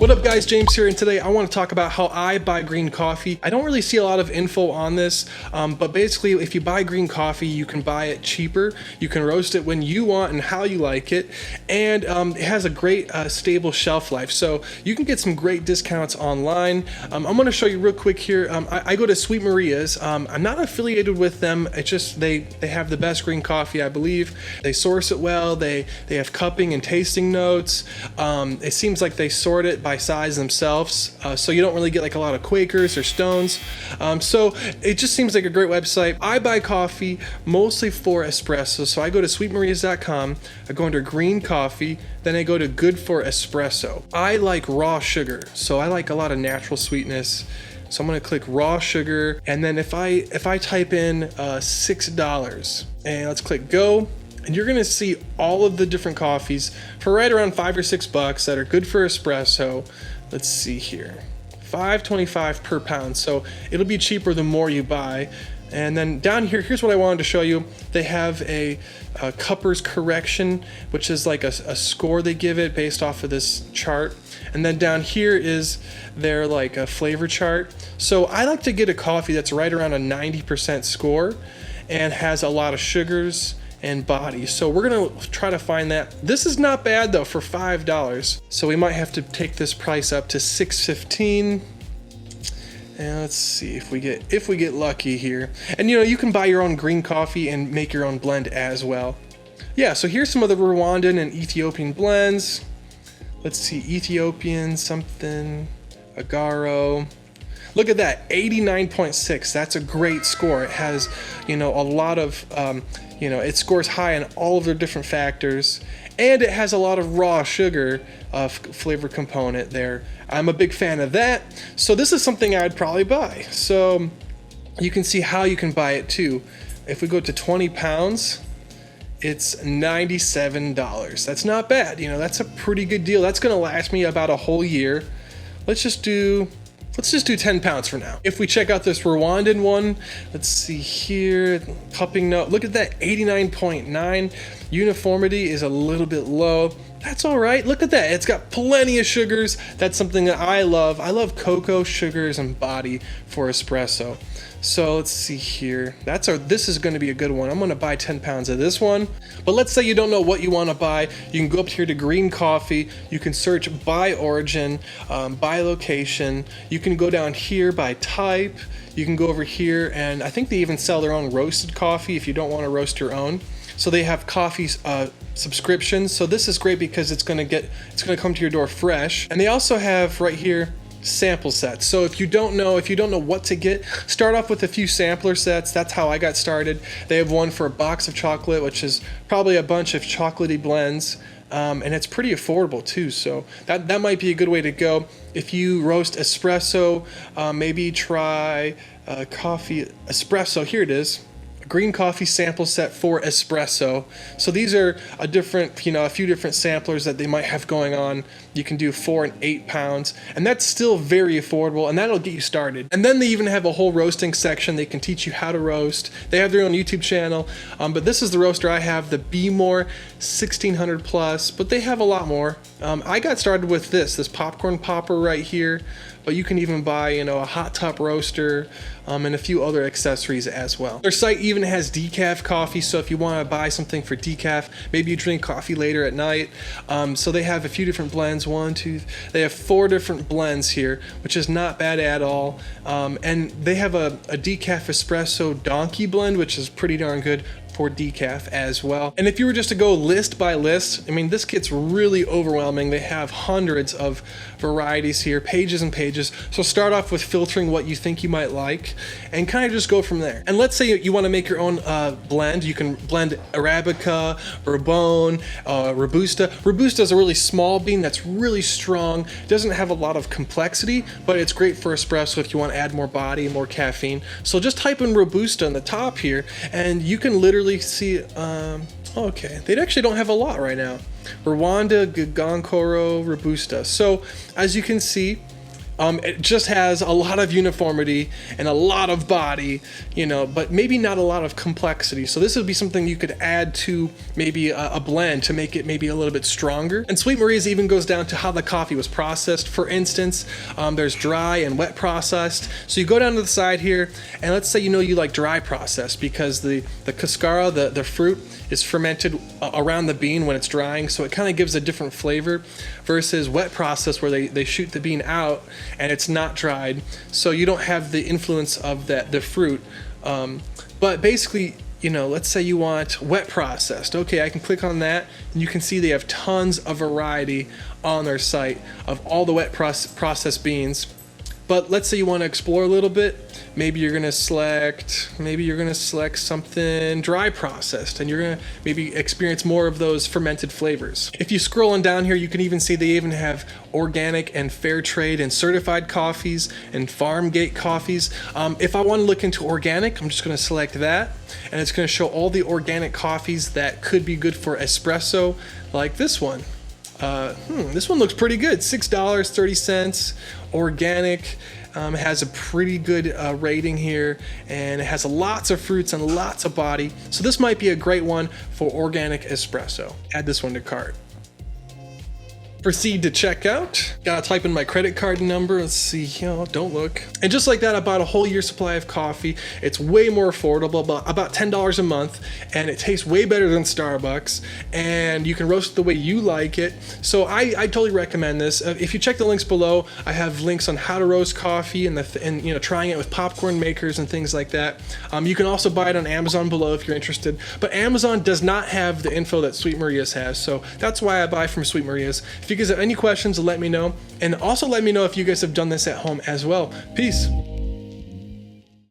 What up guys, James here, and today I want to talk about how I buy green coffee. I don't really see a lot of info on this, but basically if you buy green coffee, you can buy it cheaper. You can roast it when you want and how you like it, and it has a great stable shelf life. So you can get some great discounts online. I'm going to show you real quick here. I go to Sweet Maria's. I'm not affiliated with them. It's just they have the best green coffee, I believe. They source it well. They have cupping and tasting notes. It seems like they sort it by size themselves, so you don't really get like a lot of Quakers or Stones. So it just seems like a great website. I buy coffee mostly for espresso, so I go to sweetmarias.com, I go under green coffee, then I go to good for espresso. I like raw sugar, so I like a lot of natural sweetness. So I'm gonna click raw sugar, and then if I type in $6, and let's click go, and you're gonna see all of the different coffees for right around $5 or $6 that are good for espresso. Let's see here, $5.25 per pound. So it'll be cheaper the more you buy. And then down here, here's what I wanted to show you. They have a cupper's correction, which is like a score they give it based off of this chart. And then down here is their like a flavor chart. So I like to get a coffee that's right around a 90% score and has a lot of sugars and body. So we're gonna try to find that. This is not bad though for $5. So we might have to take this price up to $6.15. And let's see if we get lucky here. And you know, you can buy your own green coffee and make your own blend as well. Yeah, so here's some of the Rwandan and Ethiopian blends. Let's see, Ethiopian something, Agaro. Look at that, 89.6. That's a great score. It has, you know, a lot of, you know, it scores high on all of their different factors, and it has a lot of raw sugar flavor component there. I'm a big fan of that. So this is something I'd probably buy. So you can see how you can buy it too. If we go to 20 pounds, it's $97. That's not bad. You know, that's a pretty good deal. That's gonna last me about a whole year. Let's just do 10 pounds for now. If we check out this Rwandan one, let's see here, cupping note, look at that, 89.9. Uniformity is a little bit low. That's all right, look at that, it's got plenty of sugars. That's something that I love. I love cocoa, sugars, and body for espresso. So let's see here, this is gonna be a good one. I'm gonna buy 10 pounds of this one. But let's say you don't know what you wanna buy. You can go up here to green coffee. You can search by origin, by location. You can go down here by type. You can go over here, and I think they even sell their own roasted coffee if you don't wanna roast your own. So they have coffee subscriptions. So this is great because it's gonna come to your door fresh. And they also have right here, sample sets. So if you don't know what to get, start off with a few sampler sets. That's how I got started. They have one for a box of chocolate, which is probably a bunch of chocolatey blends, and it's pretty affordable too. So that might be a good way to go. If you roast espresso, maybe try coffee espresso. Here it is. Green coffee sample set for espresso. So these are a few different samplers that they might have going on. You can do 4 and 8 pounds, and that's still very affordable, and that'll get you started. And then they even have a whole roasting section. They can teach you how to roast. They have their own YouTube channel, but this is the roaster I have, the Be More 1600 plus, but they have a lot more. I got started with this popcorn popper right here, but you can even buy, you know, a hot top roaster, and a few other accessories as well. Their site even has decaf coffee, so if you want to buy something for decaf, maybe you drink coffee later at night. So they have a few different blends. They have 4 different blends here, which is not bad at all. And they have a decaf espresso donkey blend, which is pretty darn good for decaf as well. And if you were just to go list by list, I mean, this gets really overwhelming. They have hundreds of varieties here, pages and pages. So start off with filtering what you think you might like and kind of just go from there. And let's say you want to make your own blend. You can blend Arabica, Bourbon, Robusta. Robusta is a really small bean that's really strong. Doesn't have a lot of complexity, but it's great for espresso if you want to add more body, more caffeine. So just type in Robusta in the top here, and you can literally see, okay, they actually don't have a lot right now. Rwanda, Gagonkoro, Robusta. So as you can see, It just has a lot of uniformity and a lot of body, you know, but maybe not a lot of complexity. So this would be something you could add to maybe a blend to make it maybe a little bit stronger. And Sweet Maria's even goes down to how the coffee was processed. For instance, there's dry and wet processed. So you go down to the side here, and let's say you know you like dry processed because the cascara, the fruit, is fermented around the bean when it's drying, so it kind of gives a different flavor versus wet process where they shoot the bean out and it's not dried, so you don't have the influence of the fruit. But basically, you know, let's say you want wet processed. Okay, I can click on that and you can see they have tons of variety on their site of all the wet processed beans. But let's say you want to explore a little bit. Maybe you're gonna select something dry processed, and you're gonna maybe experience more of those fermented flavors. If you scroll on down here, you can even see they even have organic and fair trade and certified coffees and farm gate coffees. If I want to look into organic, I'm just gonna select that, and it's gonna show all the organic coffees that could be good for espresso, like this one. This one looks pretty good. $6.30, organic. It has a pretty good rating here, and it has lots of fruits and lots of body. So this might be a great one for organic espresso. Add this one to cart. Proceed to checkout. Gotta type in my credit card number. Let's see, don't look. And just like that, I bought a whole year's supply of coffee. It's way more affordable, about $10 a month, and it tastes way better than Starbucks, and you can roast it the way you like it. So I totally recommend this. If you check the links below, I have links on how to roast coffee and you know, trying it with popcorn makers and things like that. You can also buy it on Amazon below if you're interested, but Amazon does not have the info that Sweet Maria's has, so that's why I buy from Sweet Maria's. If you guys have any questions, let me know, and also let me know if you guys have done this at home as well. Peace.